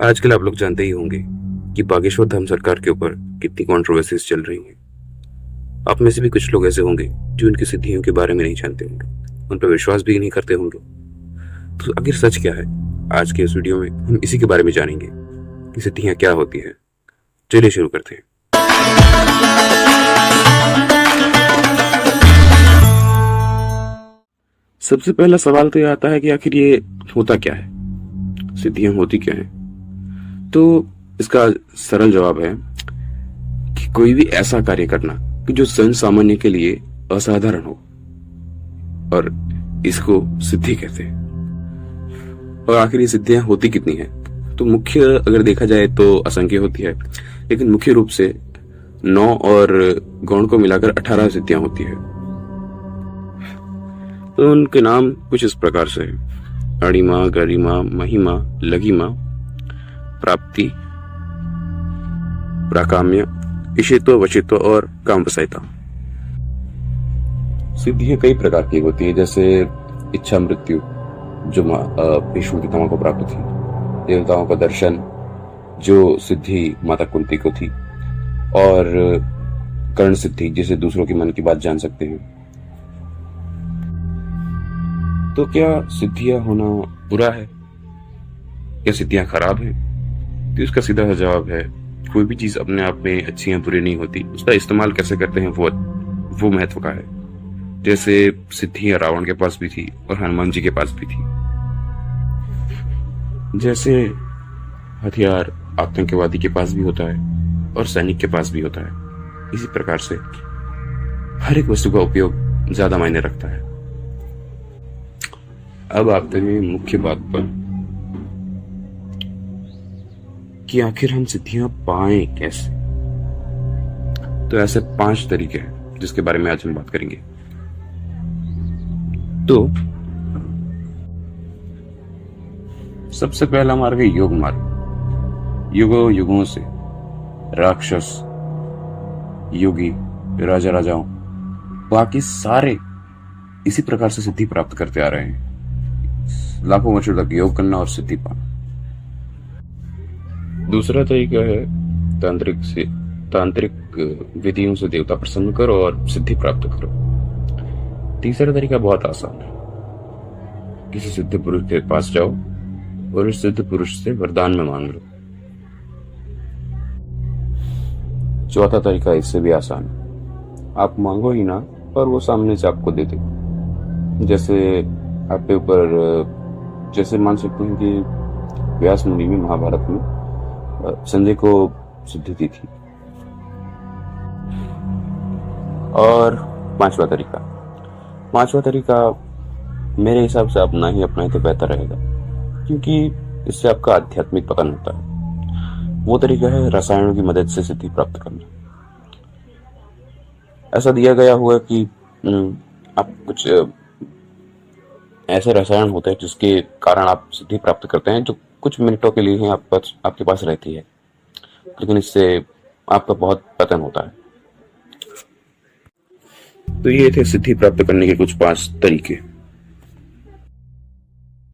आजकल आप लोग जानते ही होंगे कि बागेश्वर धाम सरकार के ऊपर कितनी कंट्रोवर्सीज चल रही हैं। आप में से भी कुछ लोग ऐसे होंगे जो उनकी सिद्धियों के बारे में नहीं जानते होंगे, उन पर विश्वास भी नहीं करते होंगे। तो आखिर सच क्या है? आज के इस वीडियो में हम इसी के बारे में जानेंगे कि सिद्धियां क्या होती है। चलिए शुरू करते हैं। सबसे पहला सवाल तो ये आता है कि आखिर ये होता क्या है, सिद्धियां होती क्या है। तो इसका सरल जवाब है कि कोई भी ऐसा कार्य करना कि जो जन सामान्य के लिए असाधारण हो, और इसको सिद्धि कहते हैं। और आखिर ये सिद्धियां होती कितनी है? तो मुख्य अगर देखा जाए तो असंख्य होती है, लेकिन मुख्य रूप से 9 और गौण को मिलाकर 18 सिद्धियां होती है। तो उनके नाम कुछ इस प्रकार से है: अणिमा, गरिमा, महिमा, लघिमा, प्राप्ति, प्राकाम्य, इशित्व, वशित्व और कामवसायता। सिद्धियां कई प्रकार की होती है, जैसे इच्छा मृत्यु जो भीष्म पितामह को प्राप्त थी, देवताओं का दर्शन जो सिद्धि माता कुंती को थी, और कर्ण सिद्धि जिसे दूसरों के मन की बात जान सकते हैं। तो क्या सिद्धियां होना बुरा है? क्या सिद्धियां खराब हैं? तो इसका सीधा सा जवाब है, कोई भी चीज अपने आप में अच्छी या बुरी नहीं होती, उसका इस्तेमाल कैसे करते हैं वो महत्व का है। जैसे सिद्धियां रावण के पास भी थी और हनुमान जी के पास भी थी। जैसे हथियार आतंकवादी के पास भी होता है और सैनिक के पास भी होता है, इसी प्रकार से हर एक वस्तु का उपयोग ज्यादा मायने रखता है। अब आते हैं मुख्य बात पर कि आखिर हम सिद्धियां पाएं कैसे। तो ऐसे 5 तरीके हैं जिसके बारे में आज हम बात करेंगे। तो सबसे पहला मार्ग है योग मार्ग। युगों युगों से राक्षस, योगी, राजा राजाओं, बाकी सारे इसी प्रकार से सिद्धि प्राप्त करते आ रहे हैं। लाखों वर्षों तक योग करना और सिद्धि पाना। दूसरा तरीका है तांत्रिक विधियों से देवता प्रसन्न करो और सिद्धि प्राप्त करो। तीसरा तरीका बहुत आसान है, किसी सिद्ध पुरुष के पास जाओ और उस सिद्ध पुरुष से वरदान में मांग लो। चौथा तरीका इससे भी आसान है, आप मांगो ही ना और वो सामने से आपको दे दे। जैसे आपके ऊपर, जैसे मान सकते हैं कि व्यास मुनि में महाभारत में संजय को सिद्धि दी थी। और पांचवा तरीका मेरे हिसाब से अपना ही अपनाए तो बेहतर रहेगा, क्योंकि इससे आपका आध्यात्मिक पतन होता है। वो तरीका है रसायनों की मदद से सिद्धि प्राप्त करना। ऐसा दिया गया हुआ कि आप कुछ ऐसे रसायन होते हैं जिसके कारण आप सिद्धि प्राप्त करते हैं, जो कुछ मिनटों के लिए ही आपके पास रहती है, लेकिन इससे आपका बहुत पतन होता है। तो ये थे सिद्धि प्राप्त करने के कुछ 5 तरीके।